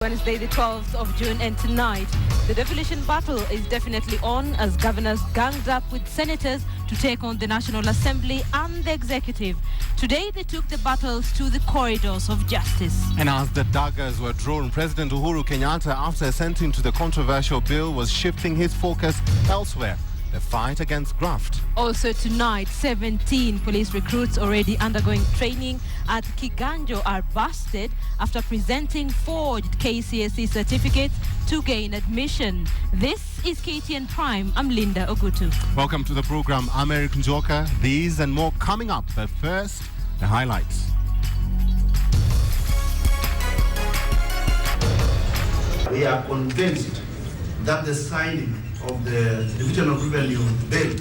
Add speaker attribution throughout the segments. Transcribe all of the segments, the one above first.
Speaker 1: Wednesday, the 12th of June, and tonight, the devolution battle is definitely on as governors ganged up with senators to take on the National Assembly and the executive. Today, they took the battles to the corridors of justice.
Speaker 2: And as the daggers were drawn, President Uhuru Kenyatta, after assenting to the controversial bill, was shifting his focus elsewhere. The fight against graft.
Speaker 1: Also tonight, 17 police recruits already undergoing training at Kiganjo are busted after presenting forged KCSE certificates to gain admission. This is KTN Prime. I'm Linda Ogutu.
Speaker 2: Welcome to the program. I'm Eric Njoka. These and more coming up. But first, the highlights.
Speaker 3: We are convinced that the signing of the Division of Revenue Bill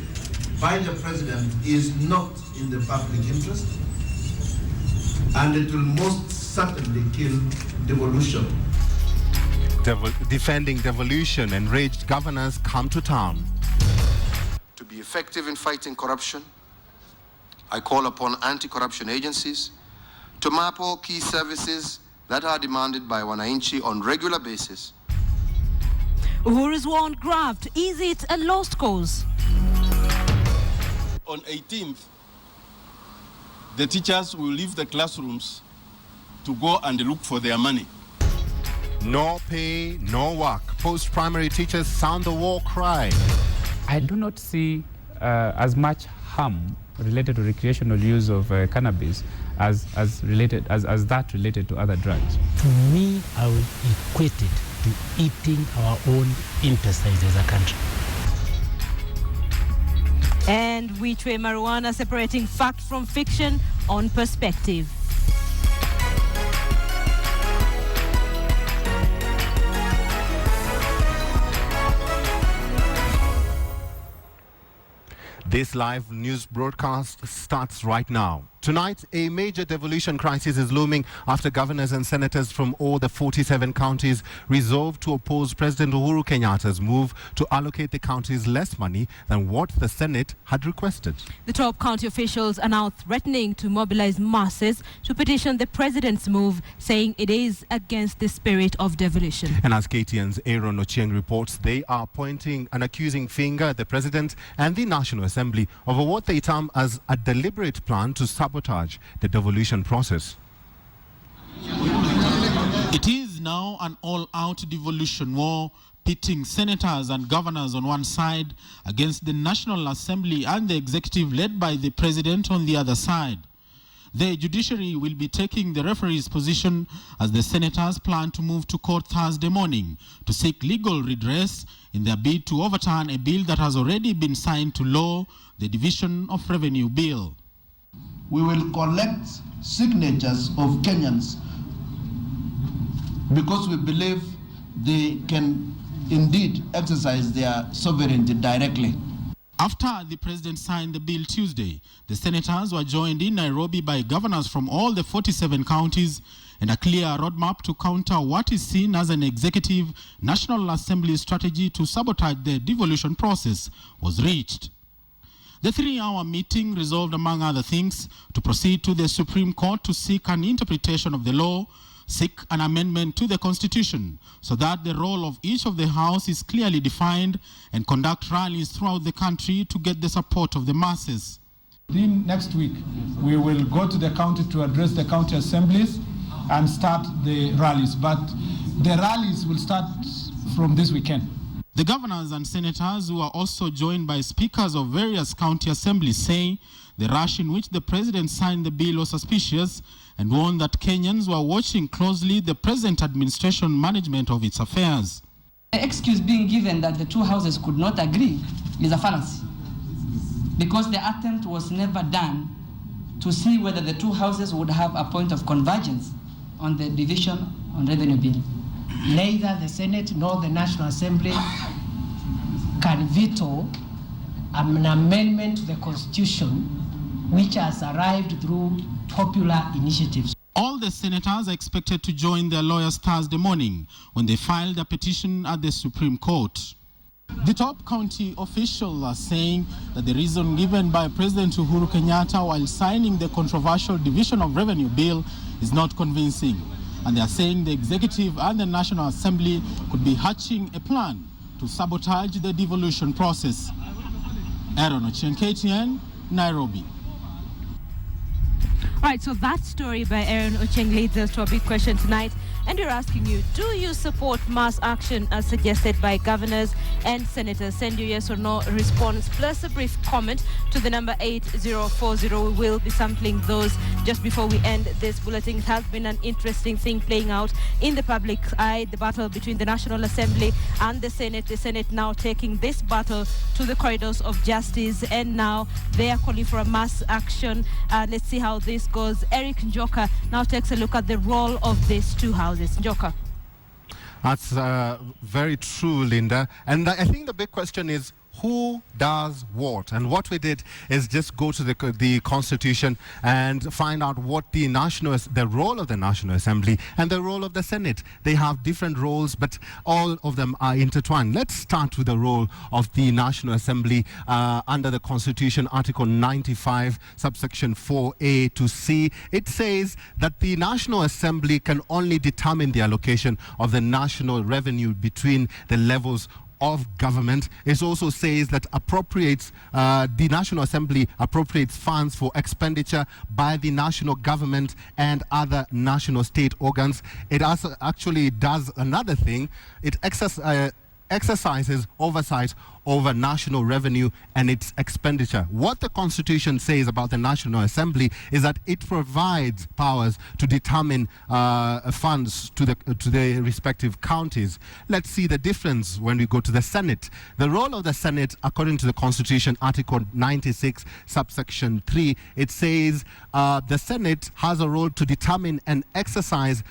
Speaker 3: by the President is not in the public interest, and it will most certainly kill devolution.
Speaker 2: Defending devolution, enraged governors come to town.
Speaker 4: To be effective in fighting corruption, I call upon anti-corruption agencies to map all key services that are demanded by wananchi on regular basis.
Speaker 1: Uhuru's war on graft, is it a lost cause?
Speaker 5: On 18th, the teachers will leave the classrooms to go and look for their money.
Speaker 2: No pay, no work. Post-primary teachers sound the war cry.
Speaker 6: I do not see as much harm related to recreational use of cannabis as that related to other drugs.
Speaker 7: To me, I would equate it to eating our own intestines as a country.
Speaker 1: And which way marijuana, separating fact from fiction on Perspective.
Speaker 2: This live news broadcast starts right now. Tonight, a major devolution crisis is looming after governors and senators from all the 47 counties resolved to oppose President Uhuru Kenyatta's move to allocate the counties less money than what the Senate had requested. The
Speaker 1: top county officials are now threatening to mobilize masses to petition the president's move, saying it is against the spirit of devolution. And as KTN's Aaron Ochieng reports, they are pointing an accusing finger at the president and the National Assembly over what they term as a deliberate plan to sabotage the devolution process.
Speaker 8: It is now an all-out devolution war, pitting senators and governors on one side against the National Assembly and the executive led by the president on the other side. The judiciary will be taking the referee's position as the senators plan to move to court Thursday morning to seek legal redress in their bid to overturn a bill that has already been signed to law, the Division of Revenue Bill.
Speaker 3: We will collect signatures of Kenyans because we believe they can indeed exercise their sovereignty directly.
Speaker 8: After the president signed the bill Tuesday, the senators were joined in Nairobi by governors from all the 47 counties, and a clear roadmap to counter what is seen as an executive National Assembly strategy to sabotage the devolution process was reached. The 3-hour meeting resolved, among other things, to proceed to the Supreme Court to seek an interpretation of the law, seek an amendment to the Constitution so that the role of each of the House is clearly defined, and conduct rallies throughout the country to get the support of the masses.
Speaker 9: Next week, we will go to the county to address the county assemblies and start the rallies. But the rallies will start from this weekend.
Speaker 8: The governors and senators, who are also joined by speakers of various county assemblies, say the rush in which the president signed the bill was suspicious, and warned that Kenyans were watching closely the present administration management of its affairs.
Speaker 10: The excuse being given that the two houses could not agree is a fallacy, because the attempt was never done to see whether the two houses would have a point of convergence on the Division on Revenue Bill.
Speaker 7: Neither the Senate nor the National Assembly can veto an amendment to the Constitution which has arrived through popular initiatives.
Speaker 8: All the senators are expected to join their lawyers Thursday morning when they filed a petition at the Supreme Court. The top county officials are saying that the reason given by President Uhuru Kenyatta while signing the controversial Division of Revenue Bill is not convincing, and they are saying the executive and the National Assembly could be hatching a plan to sabotage the devolution process. Aaron Ochieng, KTN, Nairobi.
Speaker 1: All right, so that story by Aaron Ochieng leads us to a big question tonight. And we're asking you, do you support mass action as suggested by governors and senators? Send your yes or no response plus a brief comment to the number 8040. We will be sampling those just before we end this bulletin. It has been an interesting thing playing out in the public eye, the battle between the National Assembly and the Senate. The Senate now taking this battle to the corridors of justice, and now they are calling for a mass action. Let's see how this goes. Eric Njoka now takes a look at the role of these two houses. Njoka.
Speaker 2: That's very true, Linda. And I think the big question is, who does what? And what we did is just go to the Constitution and find out what the role of the National Assembly and the role of the Senate. They have different roles, but all of them are intertwined. Let's start with the role of the National Assembly under the Constitution, Article 95, subsection 4A to C. It says that the National Assembly can only determine the allocation of the national revenue between the levels of government. It also says that the National Assembly appropriates funds for expenditure by the national government and other national state organs. It also actually does another thing. It exercises oversight over national revenue and its expenditure. What the Constitution says about the National Assembly is that it provides powers to determine funds to the respective counties. Let's see the difference when we go to the Senate. The role of the Senate, according to the Constitution, Article 96, subsection 3, it says the Senate has a role to determine and exercise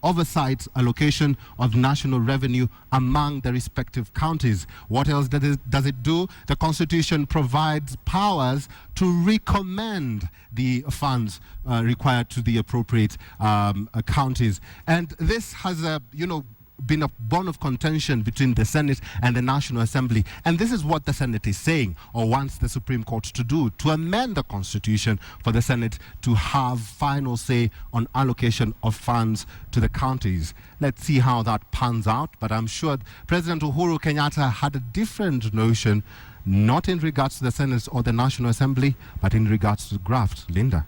Speaker 2: oversight allocation of national revenue among the respective counties. What else does it do? The Constitution provides powers to recommend the funds required to the appropriate counties. And this has been a bone of contention between the Senate and the National Assembly. And this is what the Senate is saying, or wants the Supreme Court to do, to amend the Constitution for the Senate to have final say on allocation of funds to the counties. Let's see how that pans out. But I'm sure President Uhuru Kenyatta had a different notion, not in regards to the Senate or the National Assembly, but in regards to graft. Linda.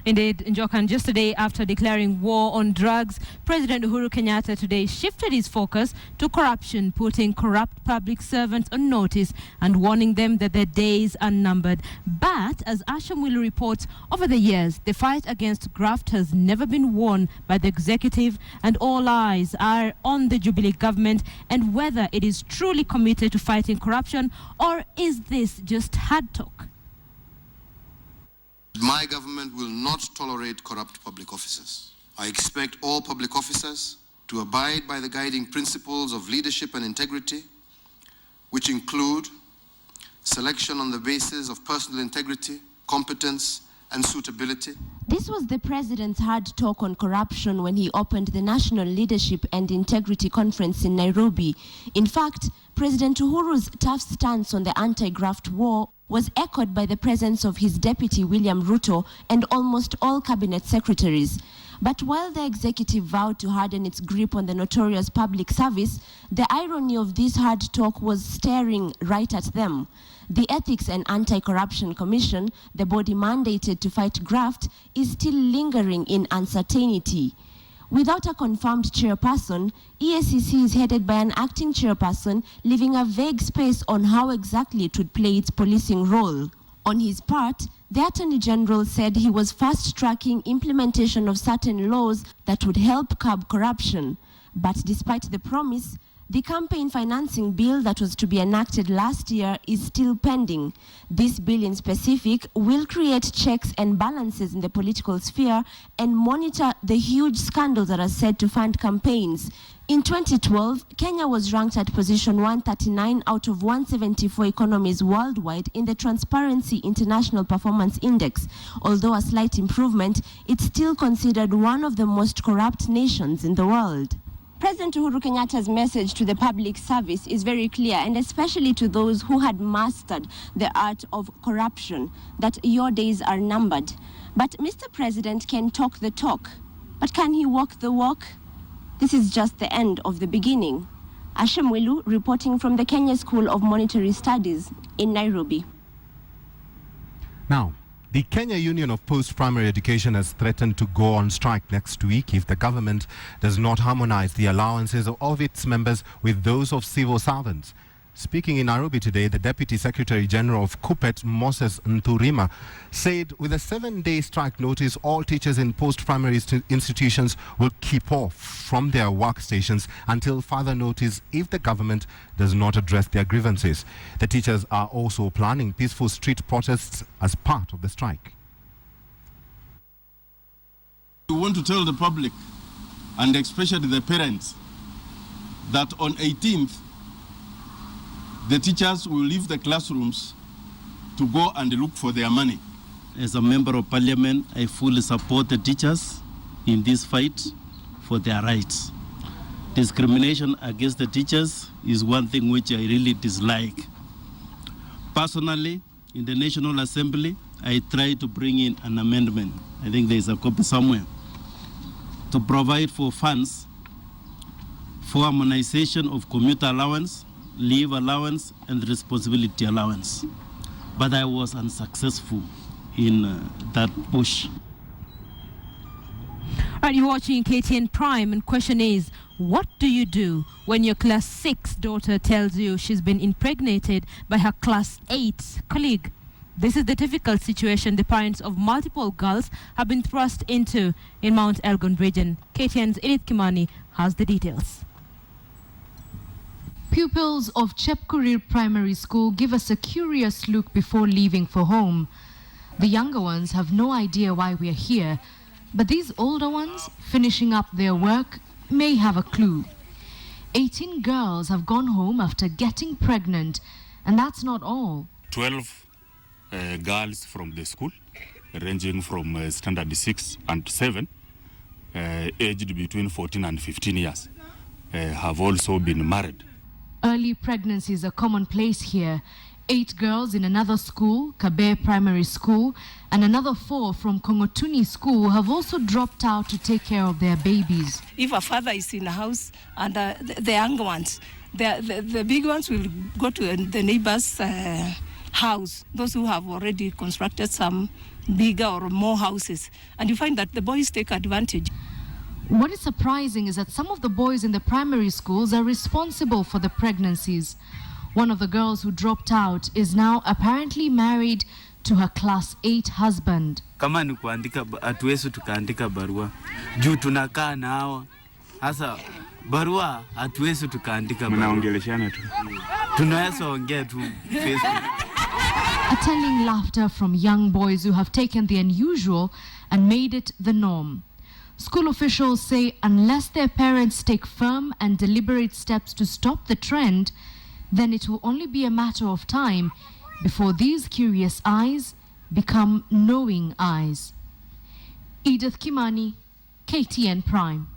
Speaker 1: Indeed, Njoka, just a day after declaring war on drugs, President Uhuru Kenyatta today shifted his focus to corruption, putting corrupt public servants on notice and warning them that their days are numbered. But, as Asham reports, over the years, the fight against graft has never been won by the executive, and all eyes are on the Jubilee government and whether it is truly committed to fighting corruption, or is this just hard talk?
Speaker 4: My government will not tolerate corrupt public officers. I expect all public officers to abide by the guiding principles of leadership and integrity, which include selection on the basis of personal integrity, competence, and suitability.
Speaker 11: This was the president's hard talk on corruption when he opened the National Leadership and Integrity Conference in Nairobi. In fact, President Uhuru's tough stance on the anti-graft war was echoed by the presence of his deputy William Ruto and almost all cabinet secretaries. But while the executive vowed to harden its grip on the notorious public service, the irony of this hard talk was staring right at them. The Ethics and Anti-Corruption Commission, the body mandated to fight graft, is still lingering in uncertainty. Without a confirmed chairperson, EACC is headed by an acting chairperson, leaving a vague space on how exactly it would play its policing role. On his part, the Attorney General said he was fast-tracking implementation of certain laws that would help curb corruption. But despite the promise, the campaign financing bill that was to be enacted last year is still pending. This bill in specific will create checks and balances in the political sphere and monitor the huge scandals that are said to fund campaigns. In 2012, Kenya was ranked at position 139 out of 174 economies worldwide in the Transparency International Performance Index. Although a slight improvement, it's still considered one of the most corrupt nations in the world. President Uhuru Kenyatta's message to the public service is very clear, and especially to those who had mastered the art of corruption, that your days are numbered. But Mr. President can talk the talk. But can he walk the walk? This is just the end of the beginning. Ashem Welu reporting from the Kenya School of Monetary Studies in Nairobi.
Speaker 2: Now, the Kenya Union of Post-Primary Education has threatened to go on strike next week if the government does not harmonize the allowances of its members with those of civil servants. Speaking in Nairobi today, the Deputy Secretary General of KUPPET, Moses Nturima, said with a 7-day strike notice, all teachers in post-primary institutions will keep off from their workstations until further notice if the government does not address their grievances. The teachers are also planning peaceful street protests as part of the strike.
Speaker 5: We want to tell the public, and especially the parents, that on 18th, the teachers will leave the classrooms to go and look for their money.
Speaker 12: As a member of parliament, I fully support the teachers in this fight for their rights. Discrimination against the teachers is one thing which I really dislike. Personally, in the National Assembly, I tried to bring in an amendment, I think there is a copy somewhere, to provide for funds for harmonization of commuter allowance, leave allowance and responsibility allowance. But I was unsuccessful in that push.
Speaker 1: Right, you're watching KTN Prime, and question is, what do you do when your class 6 daughter tells you she's been impregnated by her class 8 colleague? This is the difficult situation the parents of multiple girls have been thrust into in Mount Elgon region. KTN's Init Kimani has the details.
Speaker 13: Pupils of Chepkurir Primary School give us a curious look before leaving for home. The younger ones have no idea why we are here, but these older ones, finishing up their work, may have a clue. 18 girls have gone home after getting pregnant, and that's not all.
Speaker 14: 12 girls from the school, ranging from standard 6 and 7, aged between 14 and 15 years, have also been married.
Speaker 13: Early pregnancies are commonplace here. 8 girls in another school, Kabe Primary School, and another 4 from Kongotuni School have also dropped out to take care of their babies.
Speaker 15: If a father is in a house and the young ones, the big ones will go to the neighbor's house, those who have already constructed some bigger or more houses, and you find that the boys take advantage.
Speaker 13: What is surprising is that some of the boys in the primary schools are responsible for the pregnancies. One of the girls who dropped out is now apparently married to her class 8 husband.
Speaker 16: Kama ni kuandika hatuwezi tukaandika barua. Juu tunakaa nao. Hasa barua hatuwezi tukaandika barua.
Speaker 14: Mnaongeleshana tu.
Speaker 16: Tunaweza ongea tu Facebook.
Speaker 13: A telling laughter from young boys who have taken the unusual and made it the norm. School officials say unless their parents take firm and deliberate steps to stop the trend, then it will only be a matter of time before these curious eyes become knowing eyes. Edith Kimani, KTN Prime.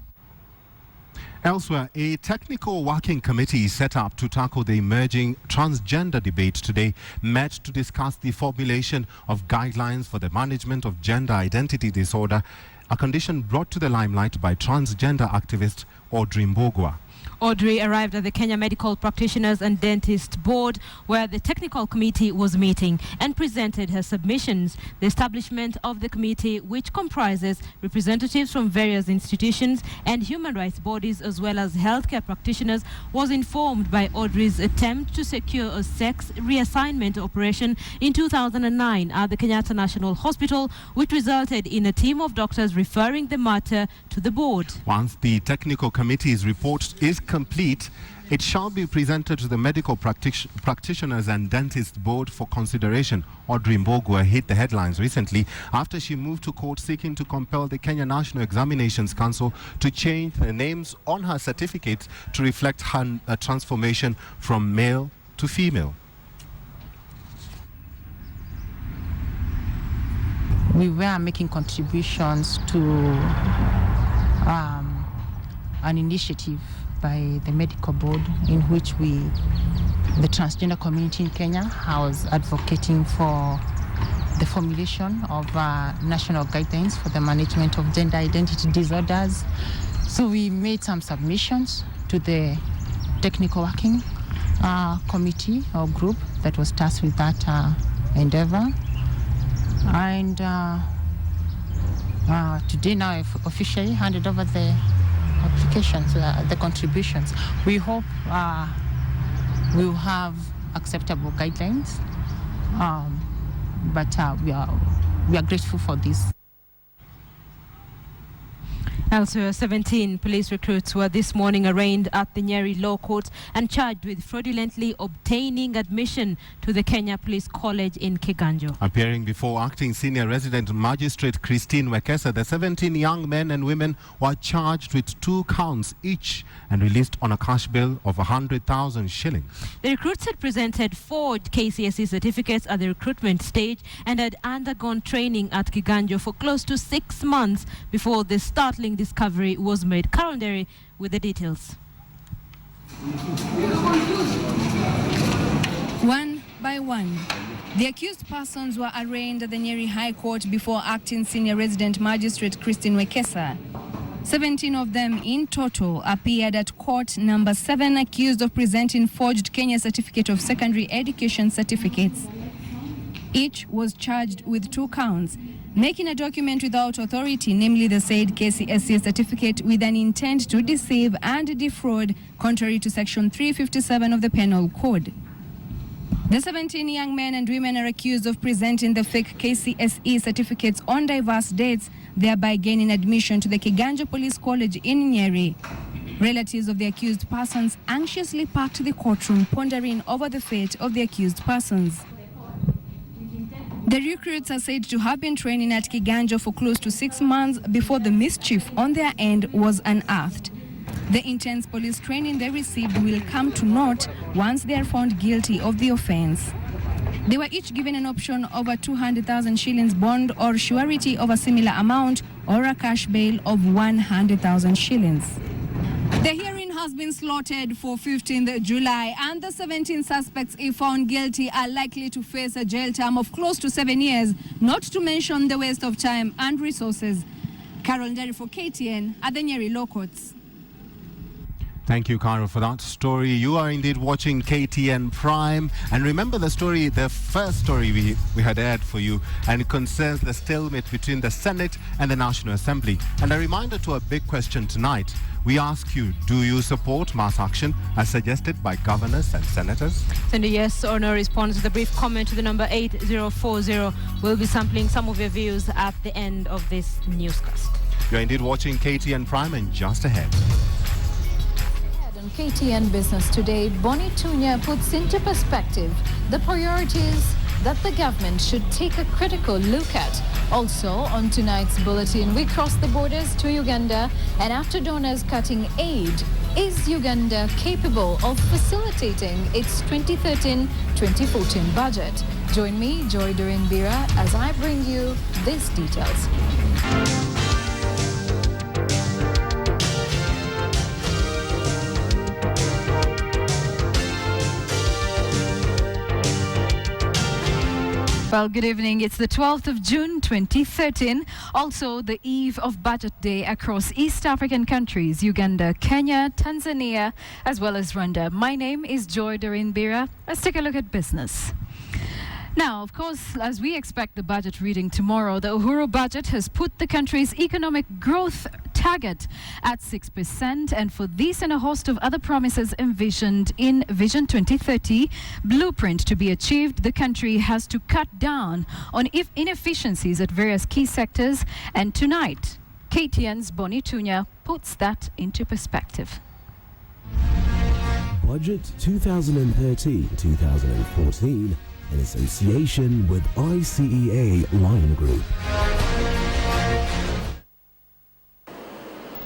Speaker 2: Elsewhere, a technical working committee set up to tackle the emerging transgender debate today met to discuss the formulation of guidelines for the management of gender identity disorder, a condition brought to the limelight by transgender activist Audrey Mbogwa.
Speaker 1: Audrey arrived at the Kenya Medical Practitioners and Dentists Board, where the technical committee was meeting, and presented her submissions. The establishment of the committee, which comprises representatives from various institutions and human rights bodies as well as healthcare practitioners, was informed by Audrey's attempt to secure a sex reassignment operation in 2009 at the Kenyatta National Hospital, which resulted in a team of doctors referring the matter to the board.
Speaker 2: Once the technical committee's report is complete, it shall be presented to the Medical Practitioners and Dentists Board for consideration. Audrey Mbogwa hit the headlines recently after she moved to court seeking to compel the Kenya National Examinations Council to change the names on her certificates to reflect her transformation from male to female.
Speaker 17: We were making contributions to an initiative by the medical board in which the transgender community in Kenya was advocating for the formulation of national guidelines for the management of gender identity disorders. So we made some submissions to the technical working committee or group that was tasked with that endeavor. And today now I've officially handed over the applications, the contributions. We hope we'll have acceptable guidelines, but we are grateful for this.
Speaker 1: Elsewhere, 17 police recruits were this morning arraigned at the Nyeri Law Court and charged with fraudulently obtaining admission to the Kenya Police College in Kiganjo.
Speaker 2: Appearing before acting senior resident magistrate Christine Wekesa, the 17 young men and women were charged with 2 counts each and released on a cash bail of 100,000 shillings.
Speaker 1: The recruits had presented forged KCSE certificates at the recruitment stage and had undergone training at Kiganjo for close to 6 months before the startling discovery was made. Carol Derry with the details.
Speaker 18: One by one, the accused persons were arraigned at the Nyeri High Court before acting senior resident magistrate Christine Wekesa. 17 of them in total appeared at court number 7 accused of presenting forged Kenya Certificate of Secondary Education certificates. Each was charged with 2 counts, making a document without authority, namely the said KCSE certificate, with an intent to deceive and defraud, contrary to Section 357 of the Penal Code. The 17 young men and women are accused of presenting the fake KCSE certificates on diverse dates, thereby gaining admission to the Kiganjo Police College in Nyeri. Relatives of the accused persons anxiously packed the courtroom, pondering over the fate of the accused persons. The recruits are said to have been training at Kiganjo for close to 6 months before the mischief on their end was unearthed. The intense police training they received will come to naught once they are found guilty of the offense. They were each given an option of a 200,000 shillings bond or surety of a similar amount or a cash bail of 100,000 shillings. The hearing has been slotted for 15th July, and the 17 suspects, if found guilty, are likely to face a jail term of close to 7 years, not to mention the waste of time and resources. Carol Derry for KTN at the Nyeri Law Courts.
Speaker 2: Thank you, Carol, for that story. You are indeed watching KTN Prime. And remember the story, the first story we had aired for you, and it concerns the stalemate between the Senate and the National Assembly. And a reminder to a big question tonight. We ask you, do you support mass action as suggested by governors and senators?
Speaker 1: Send a yes or no response with a brief comment to the number 8040. We'll be sampling some of your views at the end of this newscast.
Speaker 2: You're indeed watching KTN Prime, and just ahead.
Speaker 19: On KTN Business Today, Bonnie Tunya puts into perspective the priorities that the government should take a critical look at. Also, on tonight's bulletin, we cross the borders to Uganda, and after donors cutting aid, is Uganda capable of facilitating its 2013-2014 budget? Join me, Joy Durimbira, as I bring you these details. Well, good evening. It's the 12th of June 2013, also the eve of Budget Day across East African countries, Uganda, Kenya, Tanzania, as well as Rwanda. My name is Joy Durimbira. Let's take a look at business. Now, of course, as we expect the budget reading tomorrow, the Uhuru budget has put the country's economic growth target at 6%, and for this and a host of other promises envisioned in Vision 2030 blueprint to be achieved, the country has to cut down on inefficiencies at various key sectors, and tonight, KTN's Bonnie Tunya puts that into perspective.
Speaker 20: Budget 2013-2014 in association with ICEA Lion Group.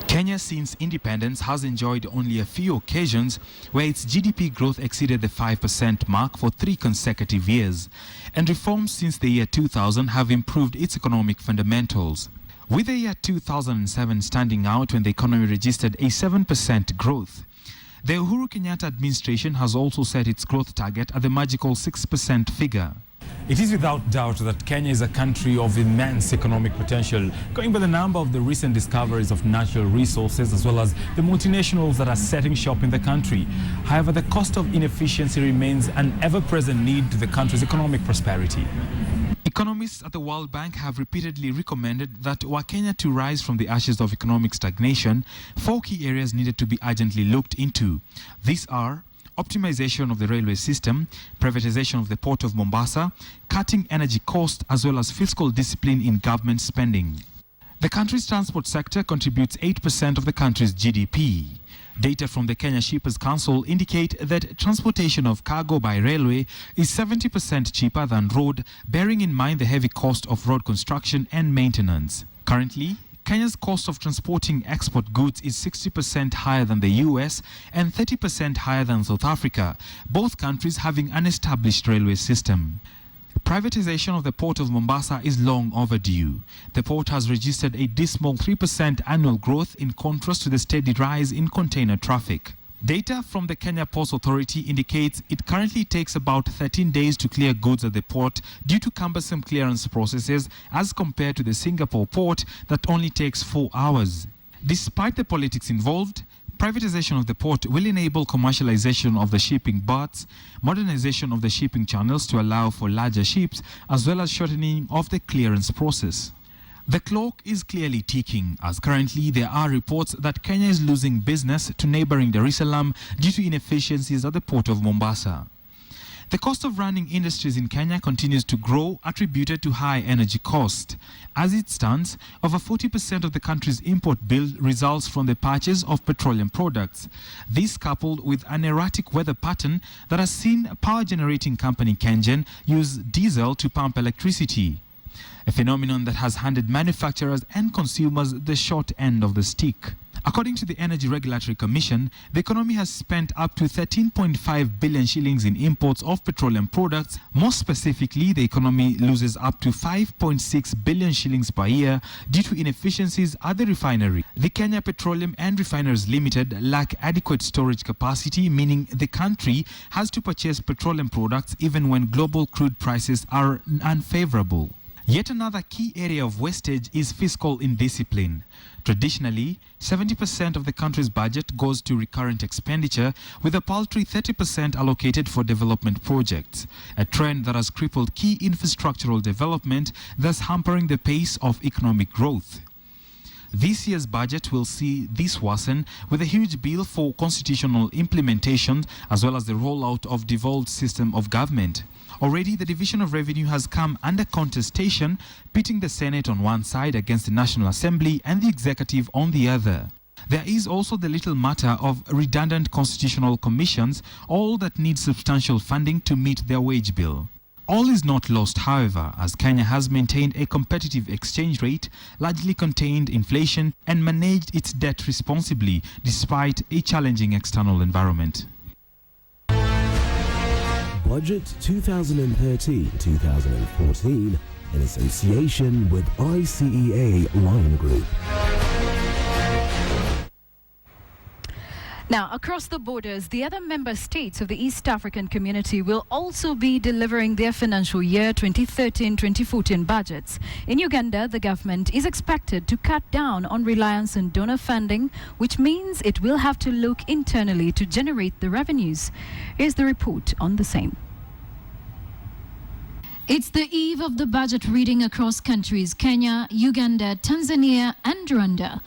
Speaker 21: Kenya, since independence, has enjoyed only a few occasions where its GDP growth exceeded the 5% mark for 3 consecutive years, and reforms since the year 2000 have improved its economic fundamentals, with the year 2007 standing out when the economy registered a 7% growth. The Uhuru Kenyatta administration has also set its growth target at the magical 6% figure.
Speaker 6: It is without doubt that Kenya is a country of immense economic potential, going by the number of the recent discoveries of natural resources as well as the multinationals that are setting shop in the country. However, the cost of inefficiency remains an ever-present need to the country's economic prosperity.
Speaker 21: Economists at the World Bank have repeatedly recommended that were Kenya to rise from the ashes of economic stagnation, 4 key areas needed to be urgently looked into. These are optimization of the railway system, privatization of the port of Mombasa, cutting energy costs, as well as fiscal discipline in government spending. The country's transport sector contributes 8% of the country's GDP. Data from the Kenya Shippers Council indicate that transportation of cargo by railway is 70% cheaper than road, bearing in mind the heavy cost of road construction and maintenance. Currently, Kenya's cost of transporting export goods is 60% higher than the US and 30% higher than South Africa, both countries having an established railway system. Privatization of the port of Mombasa is long overdue. The port has registered a dismal 3% annual growth in contrast to the steady rise in container traffic. Data from the Kenya Ports Authority indicates it currently takes about 13 days to clear goods at the port due to cumbersome clearance processes as compared to the Singapore port that only takes 4 hours. Despite the politics involved, privatization of the port will enable commercialization of the shipping berths, modernization of the shipping channels to allow for larger ships, as well as shortening of the clearance process. The clock is clearly ticking, as currently there are reports that Kenya is losing business to neighboring Dar es Salaam due to inefficiencies at the port of Mombasa. The cost of running industries in Kenya continues to grow, attributed to high energy cost. As it stands, over 40% of the country's import bill results from the purchase of petroleum products. This, coupled with an erratic weather pattern that has seen power generating company KenGen use diesel to pump electricity, a phenomenon that has handed manufacturers and consumers the short end of the stick. According to the Energy Regulatory Commission, the economy has spent up to 13.5 billion shillings in imports of petroleum products. More specifically, the economy loses up to 5.6 billion shillings per year due to inefficiencies at the refinery. The Kenya Petroleum and Refineries Limited lack adequate storage capacity, meaning the country has to purchase petroleum products even when global crude prices are unfavorable. Yet another key area of wastage is fiscal indiscipline. Traditionally, 70% of the country's budget goes to recurrent expenditure, with a paltry 30% allocated for development projects, a trend that has crippled key infrastructural development, thus hampering the pace of economic growth. This year's budget will see this worsen, with a huge bill for constitutional implementation as well as the rollout of devolved system of government. Already, the Division of Revenue has come under contestation, pitting the Senate on one side against the National Assembly and the Executive on the other. There is also the little matter of redundant constitutional commissions, all that need substantial funding to meet their wage bill. All is not lost, however, as Kenya has maintained a competitive exchange rate, largely contained inflation, and managed its debt responsibly despite a challenging external environment.
Speaker 20: Budget 2013-2014 in association with ICEA Line Group.
Speaker 19: Now, across the borders, the other member states of the East African Community will also be delivering their financial year 2013-2014 budgets. In Uganda, the government is expected to cut down on reliance on donor funding, which means it will have to look internally to generate the revenues. Here's the report on the same.
Speaker 13: It's the eve of the budget reading across countries: Kenya, Uganda, Tanzania, and Rwanda.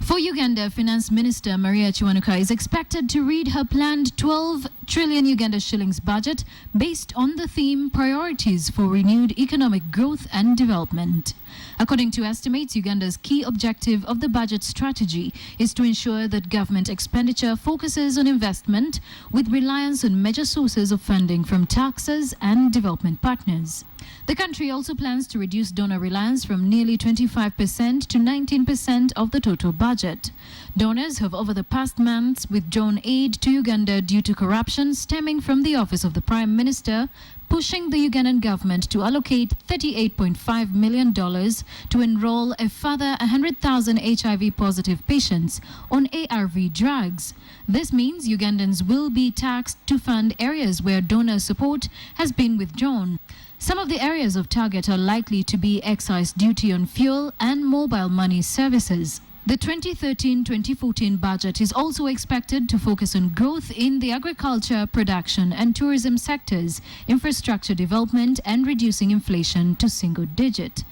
Speaker 13: For Uganda, Finance Minister Maria Chiwanuka is expected to read her planned 12 trillion Uganda shillings budget based on the theme Priorities for Renewed Economic Growth and Development. According to estimates, Uganda's key objective of the budget strategy is to ensure that government expenditure focuses on investment with reliance on major sources of funding from taxes and development partners. The country also plans to reduce donor reliance from nearly 25% to 19% of the total budget. Donors have over the past months withdrawn aid to Uganda due to corruption stemming from the office of the Prime Minister, pushing the Ugandan government to allocate $38.5 million to enroll a further 100,000 HIV-positive patients on ARV drugs. This means Ugandans will be taxed to fund areas where donor support has been withdrawn. Some of the areas of target are likely to be excise duty on fuel and mobile money services. The 2013-2014 budget is also expected to focus on growth in the agriculture, production and tourism sectors, infrastructure development and reducing inflation to single digit.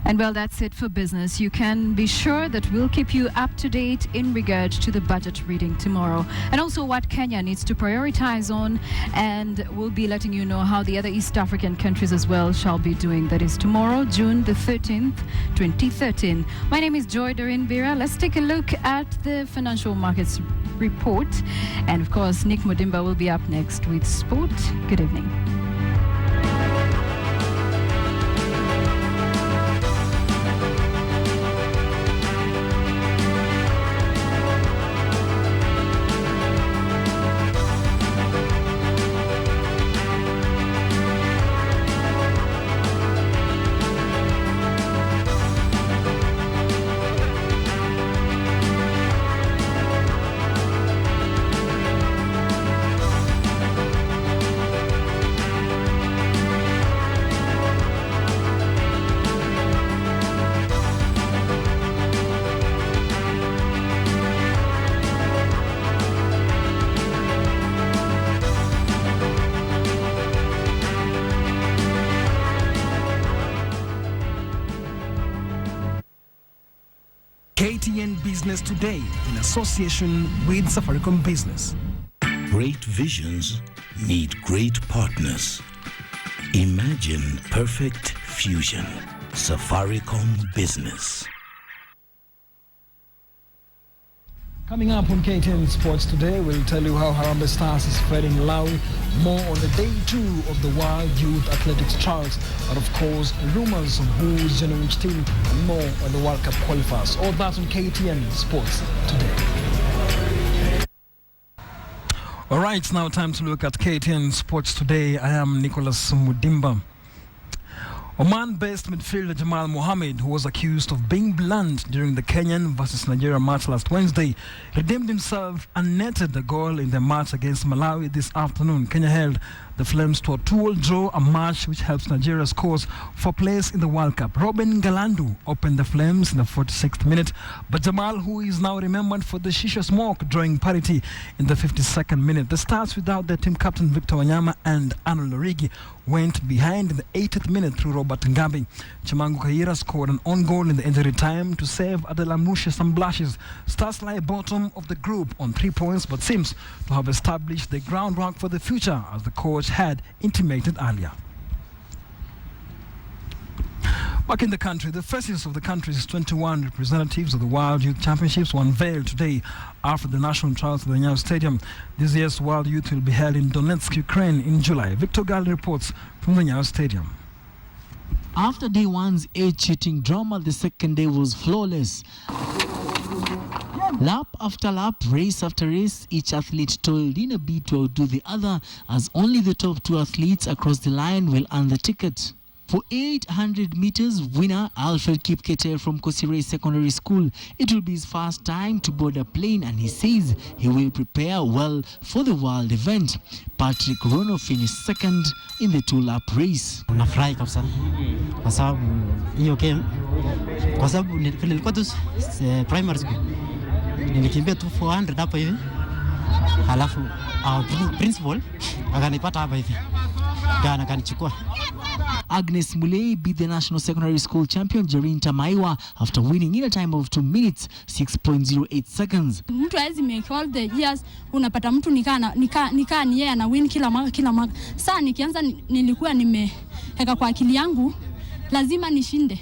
Speaker 19: And well, that's it for business. You can be sure that we'll keep you up to date in regard to the budget reading tomorrow, and also what Kenya needs to prioritize on, and we'll be letting you know how the other East African countries as well shall be doing. That is tomorrow, June the 13th, 2013. My name is Joy Doreen Vera. Let's take a look at the financial markets report. And of course, Nick Mudimba will be up next with sport. Good evening.
Speaker 3: KTN Business Today in association with Safaricom Business.
Speaker 22: Great visions need great partners. Imagine perfect fusion. Safaricom Business.
Speaker 3: Coming up on KTN Sports Today, we'll tell you how Harambee Stars is faring Malawi, more on the day 2 of the World Youth Athletics Trials, and of course, rumors of who's joining which team, and more on the World Cup qualifiers. All that on KTN Sports Today. All right, it's now time to look at KTN Sports Today. I am Nicholas Mudimba. Oman-based midfielder Jamal Mohammed, who was accused of being blunt during the Kenyan versus Nigeria match last Wednesday, redeemed himself and netted a goal in the match against Malawi this afternoon. Kenya held the Flames to a 2-2 draw, a match which helps Nigeria's cause for place in the World Cup. Robin Galandu opened the Flames in the 46th minute, but Jamal, who is now remembered for the shisha smoke, drawing parity in the 52nd minute. The Stars, without their team captain Victor Wanyama and Arnold Origi, went behind in the 80th minute through Robert Ngabi. Chimangu Kaira scored an own goal in the injury time to save Adelamushe some blushes. Stars lie bottom of the group on 3 points, but seems to have established the groundwork for the future, as the coach had intimated earlier. Back in the country, the faces of the country's 21 representatives of the World Youth Championships were unveiled today after the national trials at the Nyayo Stadium. This year's World Youth will be held in Donetsk, Ukraine in July. Victor Gal reports from the Nyayo Stadium.
Speaker 23: After day one's age-cheating drama, the second day was flawless. Lap after lap, race after race, each athlete toiled in a bid to outdo the other, as only the top 2 athletes across the line will earn the ticket. For 800 meters, winner Alfred Kipketer from Kosire Secondary School, it will be his first time to board a plane, and he says he will prepare well for the world event. Patrick Rono finished second in the 2-lap race.
Speaker 24: Nafurahi kabisa kwa sababu hiyo game, kwa sababu nilikuwa tu primary school, nilikimbia tu 400 hapa hivi, halafu principal akanipata hapa hivi, kana kanichukua.
Speaker 23: Agnes Mulei beat the National Secondary School champion Jerin Tamaiwa after winning in a time of 2 minutes 6.08 seconds.
Speaker 25: Mtu haizi make all the years, unapata mtu nikaa ni yeye ana win kila mwaka. Saa nikianza nilikuwa nimeweka kwa akili yangu lazima nishinde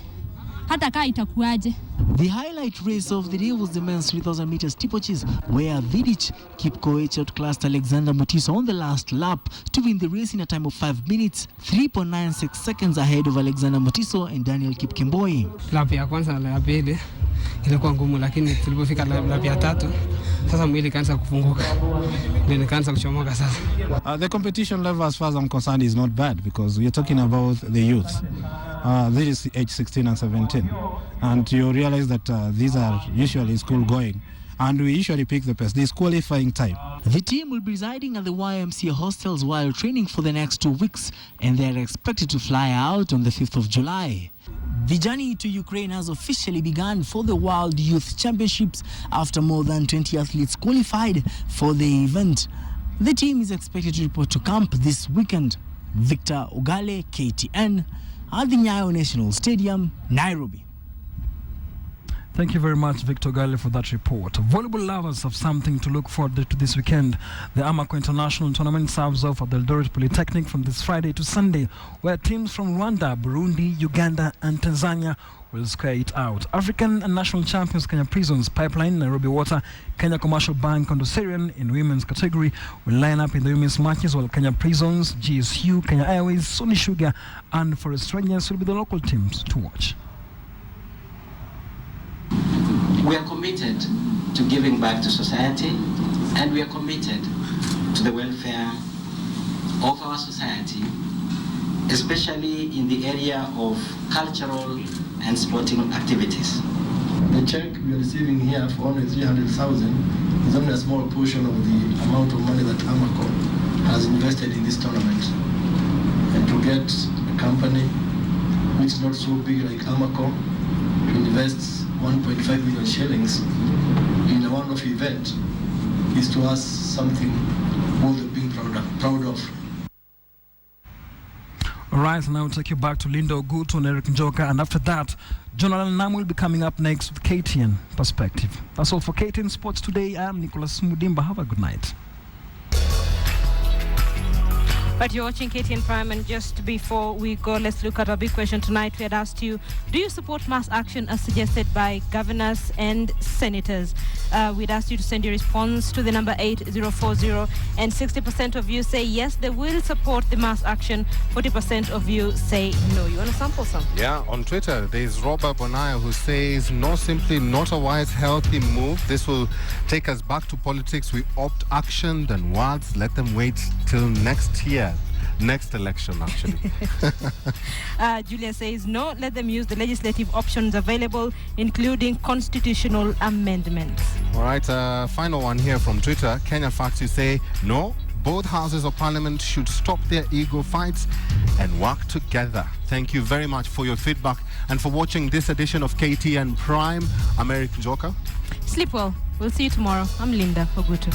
Speaker 25: hata kaa itakuaje.
Speaker 23: The highlight race of the day was the men's 3,000 meters steeplechase, where Vidic Kipkoech outclassed Alexander Mutiso on the last lap to win the race in a time of 5 minutes 3.96 seconds ahead of Alexander Mutiso and Daniel Kipkemboi.
Speaker 26: Lap ya kwanza na ya pili ilikuwa ngumu, lakini tulipofika lap ya tatu sasa mwili kaanza kufunguka, ndio nikaanza kuchomoka sasa.
Speaker 27: The competition level, as far as I'm concerned, is not bad, because we're talking about the youth. This is age 16 and 17, and you realize that these are usually school going, and we usually pick the best. This qualifying time.
Speaker 23: The team will be residing at the YMCA hostels while training for the next 2 weeks, and they are expected to fly out on the 5th of July. The journey to Ukraine has officially begun for the World Youth Championships after more than 20 athletes qualified for the event. The team is expected to report to camp this weekend. Victor Ugale, KTN, at the Nyayo National Stadium, Nairobi.
Speaker 3: Thank you very much, Victor Gale, for that report. Volleyball lovers have something to look forward to this weekend. The Amaco International Tournament serves off at the Eldoret Polytechnic from this Friday to Sunday, where teams from Rwanda, Burundi, Uganda and Tanzania will square it out. African and national champions Kenya Prisons, Pipeline, Nairobi Water, Kenya Commercial Bank and Osirian in women's category will line up in the women's matches, while Kenya Prisons, GSU, Kenya Airways, Sony Sugar and Forest Rangers will be the local teams to watch.
Speaker 4: We are committed to giving back to society, and we are committed to the welfare of our society, especially in the area of cultural and sporting activities.
Speaker 5: The check we are receiving here for only 300,000 is only a small portion of the amount of money that Amaco has invested in this tournament. And to get a company which is not so big like Amaco to invest 1.5 million shillings in a one-off event is to us something worth being proud of.
Speaker 3: All right, now I'll take you back to Linda Ogutu and Eric Njoka, and after that, John Alan Nam will be coming up next with KTN Perspective. That's all for KTN Sports today. I'm Nicholas Mudimba. Have a good night.
Speaker 1: But you're watching KTN Prime, and just before we go, let's look at our big question tonight. We had asked you, do you support mass action as suggested by governors and senators? We'd asked you to send your response to the number 8040, and 60% of you say yes, they will support the mass action. 40% of you say no. You want to sample some?
Speaker 2: Yeah, on Twitter, there's Robert Bonaya who says, no, simply not a wise, healthy move. This will take us back to politics. We opt action, then words. Let them wait till next year. Next election, actually.
Speaker 1: Julia says, no, let them use the legislative options available, including constitutional amendments.
Speaker 2: All right, final one here from Twitter. Kenya Facts, you say, no, both houses of parliament should stop their ego fights and work together. Thank you very much for your feedback and for watching this edition of KTN Prime. I'm Eric Njoka.
Speaker 1: Sleep well. We'll see you tomorrow. I'm Linda Ogutu.